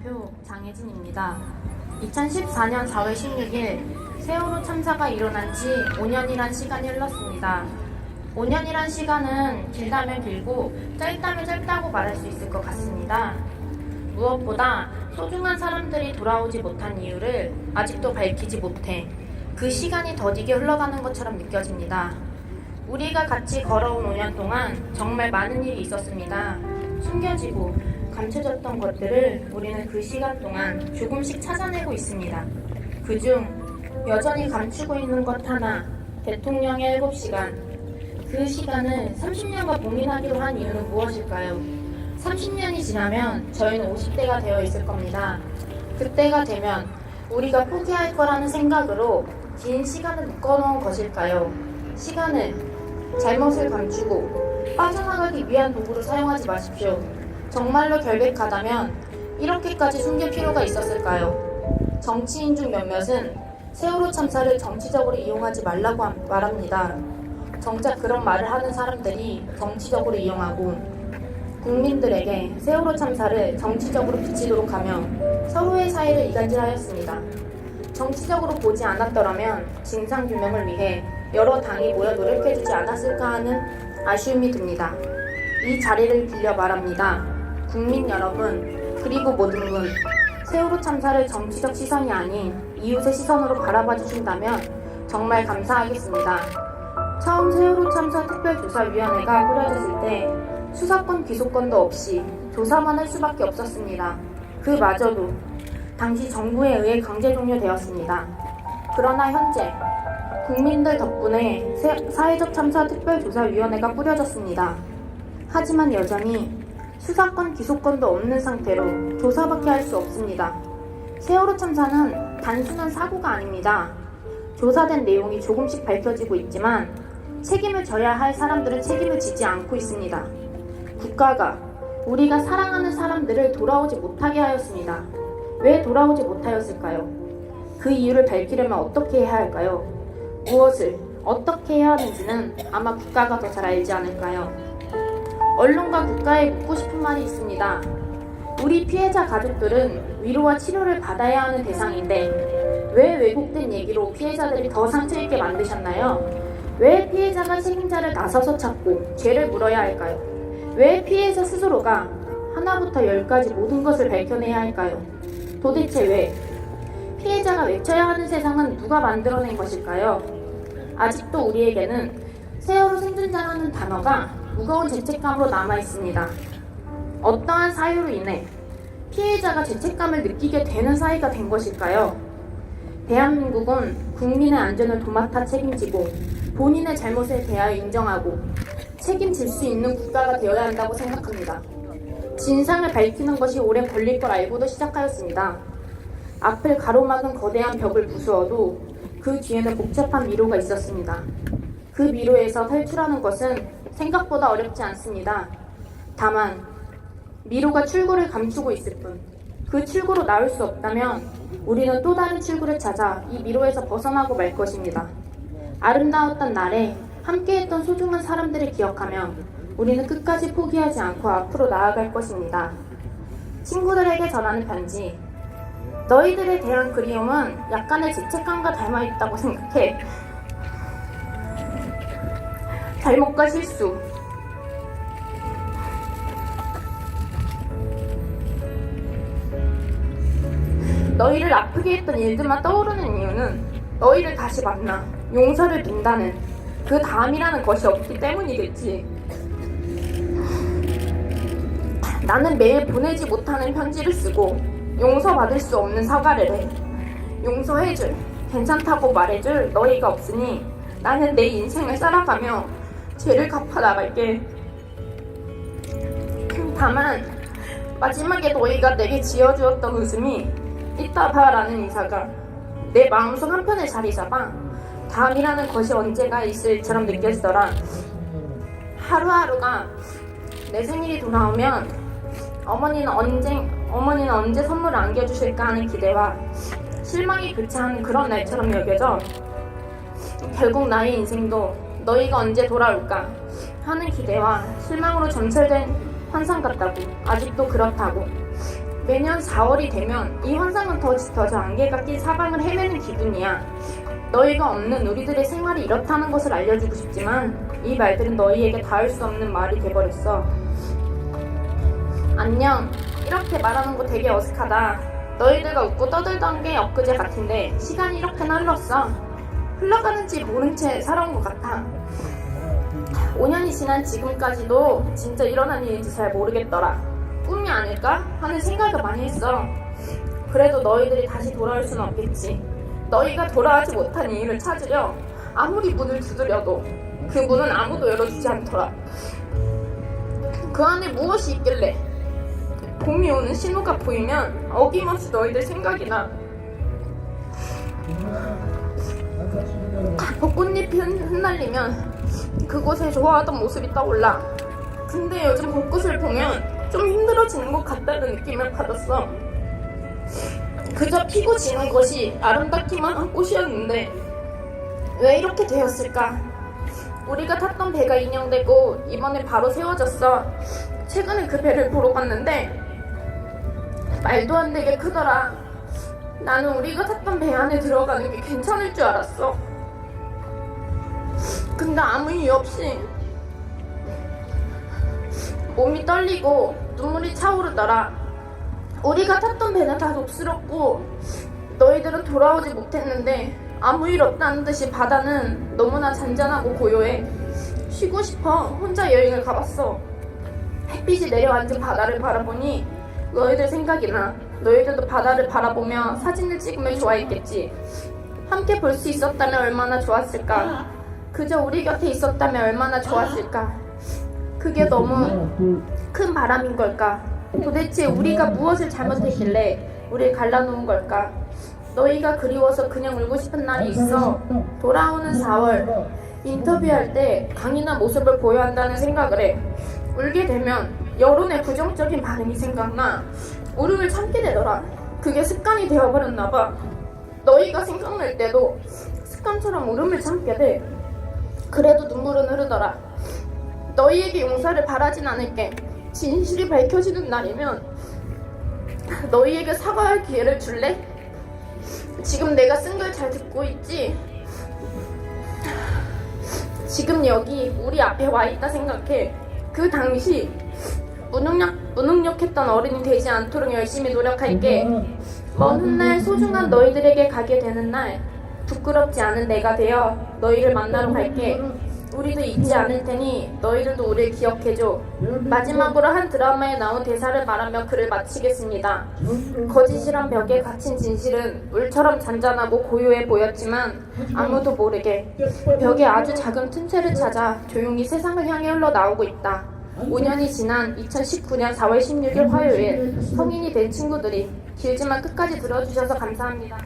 대표 장혜진입니다. 2014년 4월 16일 세월호 참사가 일어난 지 5년이란 시간이 흘렀습니다. 5년이란 시간은 길다면 길고 짧다면 짧다고 말할 수 있을 것 같습니다. 무엇보다 소중한 사람들이 돌아오지 못한 이유를 아직도 밝히지 못해 그 시간이 더디게 흘러가는 것처럼 느껴집니다. 우리가 같이 걸어온 5년 동안 정말 많은 일이 있었습니다. 숨겨지고 감춰졌던 것들을 우리는 그 시간 동안 조금씩 찾아내고 있습니다. 그중 여전히 감추고 있는 것 하나, 대통령의 7시간. 그 시간을 30년간 봉인하기로 한 이유는 무엇일까요? 30년이 지나면 저희는 50대가 되어 있을 겁니다. 그때가 되면 우리가 포기할 거라는 생각으로 긴 시간을 묶어놓은 것일까요? 시간을 잘못을 감추고 빠져나가기 위한 도구로 사용하지 마십시오. 정말로 결백하다면 이렇게까지 숨길 필요가 있었을까요? 정치인 중 몇몇은 세월호 참사를 정치적으로 이용하지 말라고 말합니다. 정작 그런 말을 하는 사람들이 정치적으로 이용하고 국민들에게 세월호 참사를 정치적으로 비치도록 하며 서로의 사이를 이간질하였습니다. 정치적으로 보지 않았더라면 진상규명을 위해 여러 당이 모여 노력해주지 않았을까 하는 아쉬움이 듭니다. 이 자리를 빌려 말합니다. 국민 여러분, 그리고 모든 분, 세월호 참사를 정치적 시선이 아닌 이웃의 시선으로 바라봐 주신다면 정말 감사하겠습니다. 처음 세월호 참사 특별조사위원회가 꾸려졌을 때 수사권 기소권도 없이 조사만 할 수밖에 없었습니다. 그마저도 당시 정부에 의해 강제 종료되었습니다. 그러나 현재 국민들 덕분에 사회적 참사 특별조사위원회가 꾸려졌습니다. 하지만 여전히 수사권 기소권도 없는 상태로 조사밖에 할 수 없습니다. 세월호 참사는 단순한 사고가 아닙니다. 조사된 내용이 조금씩 밝혀지고 있지만 책임을 져야 할 사람들은 책임을 지지 않고 있습니다. 국가가 우리가 사랑하는 사람들을 돌아오지 못하게 하였습니다. 왜 돌아오지 못하였을까요? 그 이유를 밝히려면 어떻게 해야 할까요? 무엇을 어떻게 해야 하는지는 아마 국가가 더 잘 알지 않을까요? 언론과 국가에 묻고 싶은 말이 있습니다. 우리 피해자 가족들은 위로와 치료를 받아야 하는 대상인데 왜 왜곡된 얘기로 피해자들이 더 상처 있게 만드셨나요? 왜 피해자가 책임자를 나서서 찾고 죄를 물어야 할까요? 왜 피해자 스스로가 하나부터 10까지 모든 것을 밝혀내야 할까요? 도대체 왜? 피해자가 외쳐야 하는 세상은 누가 만들어낸 것일까요? 아직도 우리에게는 세월호 생존자라는 단어가 무거운 죄책감으로 남아있습니다. 어떠한 사유로 인해 피해자가 죄책감을 느끼게 되는 사이가 된 것일까요? 대한민국은 국민의 안전을 도맡아 책임지고 본인의 잘못에 대하여 인정하고 책임질 수 있는 국가가 되어야 한다고 생각합니다. 진상을 밝히는 것이 오래 걸릴 걸 알고도 시작하였습니다. 앞을 가로막은 거대한 벽을 부수어도 그 뒤에는 복잡한 미로가 있었습니다. 그 미로에서 탈출하는 것은 생각보다 어렵지 않습니다. 다만 미로가 출구를 감추고 있을 뿐, 그 출구로 나올 수 없다면 우리는 또 다른 출구를 찾아 이 미로에서 벗어나고 말 것입니다. 아름다웠던 날에 함께했던 소중한 사람들을 기억하며 우리는 끝까지 포기하지 않고 앞으로 나아갈 것입니다. 친구들에게 전하는 편지. 너희들에 대한 그리움은 약간의 죄책감과 닮아있다고 생각해. 잘못과 실수. 너희를 아프게 했던 일들만 떠오르는 이유는 너희를 다시 만나 용서를 빈다는 그 다음이라는 것이 없기 때문이겠지. 나는 매일 보내지 못하는 편지를 쓰고 용서받을 수 없는 사과를 해. 용서해줄, 괜찮다고 말해줄 너희가 없으니 나는 내 인생을 살아가며 죄를 갚아 나갈게. 다만 마지막에 너희가 내게 지어주었던 웃음이 이따 봐라는 이사가 내 마음속 한편에 자리 잡아 다음이라는 것이 언제가 있을처럼 느껴지더라. 하루하루가 내 생일이 돌아오면 어머니는 언제 선물을 안겨주실까 하는 기대와 실망이 교차하는 그런 날처럼 여겨져 결국 나의 인생도 너희가 언제 돌아올까 하는 기대와 실망으로 점철된 환상 같다고, 아직도 그렇다고. 매년 4월이 되면 이 환상은 더 짙어져 안개가 낀 사방을 헤매는 기분이야. 너희가 없는 우리들의 생활이 이렇다는 것을 알려주고 싶지만 이 말들은 너희에게 닿을 수 없는 말이 돼버렸어. 안녕. 이렇게 말하는 거 되게 어색하다. 너희들과 웃고 떠들던 게 엊그제 같은데 시간이 이렇게나 흘렀어. 흘러가는지 모른 채 살아온 것 같아. 5년이 지난 지금까지도 진짜 일어난 일인지 잘 모르겠더라. 꿈이 아닐까? 하는 생각을 많이 했어. 그래도 너희들이 다시 돌아올 수는 없겠지. 너희가 돌아오지 못한 이유를 찾으려 아무리 문을 두드려도 그 문은 아무도 열어주지 않더라. 그 안에 무엇이 있길래? 봄이 오는 신호가 보이면 어김없이 너희들 생각이 나. 벚꽃잎이 흩날리면 그곳에 좋아하던 모습이 떠올라. 근데 요즘 벚꽃을 보면 좀 힘들어지는 것 같다는 느낌을 받았어. 그저 피고 지는 것이 아름답기만 한 꽃이었는데 왜 이렇게 되었을까? 우리가 탔던 배가 인형되고 이번에 바로 세워졌어. 최근에 그 배를 보러 갔는데 말도 안 되게 크더라. 나는 우리가 탔던 배 안에 들어가는 게 괜찮을 줄 알았어. 근데 아무 이유 없이 몸이 떨리고 눈물이 차오르더라. 우리가 탔던 배는 다 녹슬었고 너희들은 돌아오지 못했는데 아무 일 없다는 듯이 바다는 너무나 잔잔하고 고요해. 쉬고 싶어 혼자 여행을 가봤어. 햇빛이 내려앉은 바다를 바라보니 너희들 생각이 나. 너희들도 바다를 바라보며 사진을 찍으면 좋아했겠지. 함께 볼 수 있었다면 얼마나 좋았을까. 그저 우리 곁에 있었다면 얼마나 좋았을까. 그게 너무 큰 바람인 걸까. 도대체 우리가 무엇을 잘못했길래 우리를 갈라놓은 걸까. 너희가 그리워서 그냥 울고 싶은 날이 있어. 돌아오는 4월 인터뷰할 때 강인한 모습을 보여야 한다는 생각을 해. 울게 되면 여론의 부정적인 반응이 생각나 울음을 참게 되더라. 그게 습관이 되어버렸나 봐. 너희가 생각날 때도 습관처럼 울음을 참게 돼. 그래도 눈물은 흐르더라. 너희에게 용서를 바라진 않을게. 진실이 밝혀지는 날이면 너희에게 사과할 기회를 줄래? 지금 내가 쓴 걸 잘 듣고 있지? 지금 여기 우리 앞에 와 있다 생각해. 그 당시 무능력했던 어른이 되지 않도록 열심히 노력할게. 먼 훗날 소중한 너희들에게 가게 되는 날 부끄럽지 않은 내가 되어 너희를 만나러 갈게. 우리도 잊지 않을 테니 너희들도 우리를 기억해줘. 마지막으로 한 드라마에 나온 대사를 말하며 글을 마치겠습니다. 거짓이란 벽에 갇힌 진실은 물처럼 잔잔하고 고요해 보였지만 아무도 모르게 벽에 아주 작은 틈새를 찾아 조용히 세상을 향해 흘러나오고 있다. 5년이 지난 2019년 4월 16일 화요일 성인이 된 친구들이 길지만 끝까지 들어주셔서 감사합니다.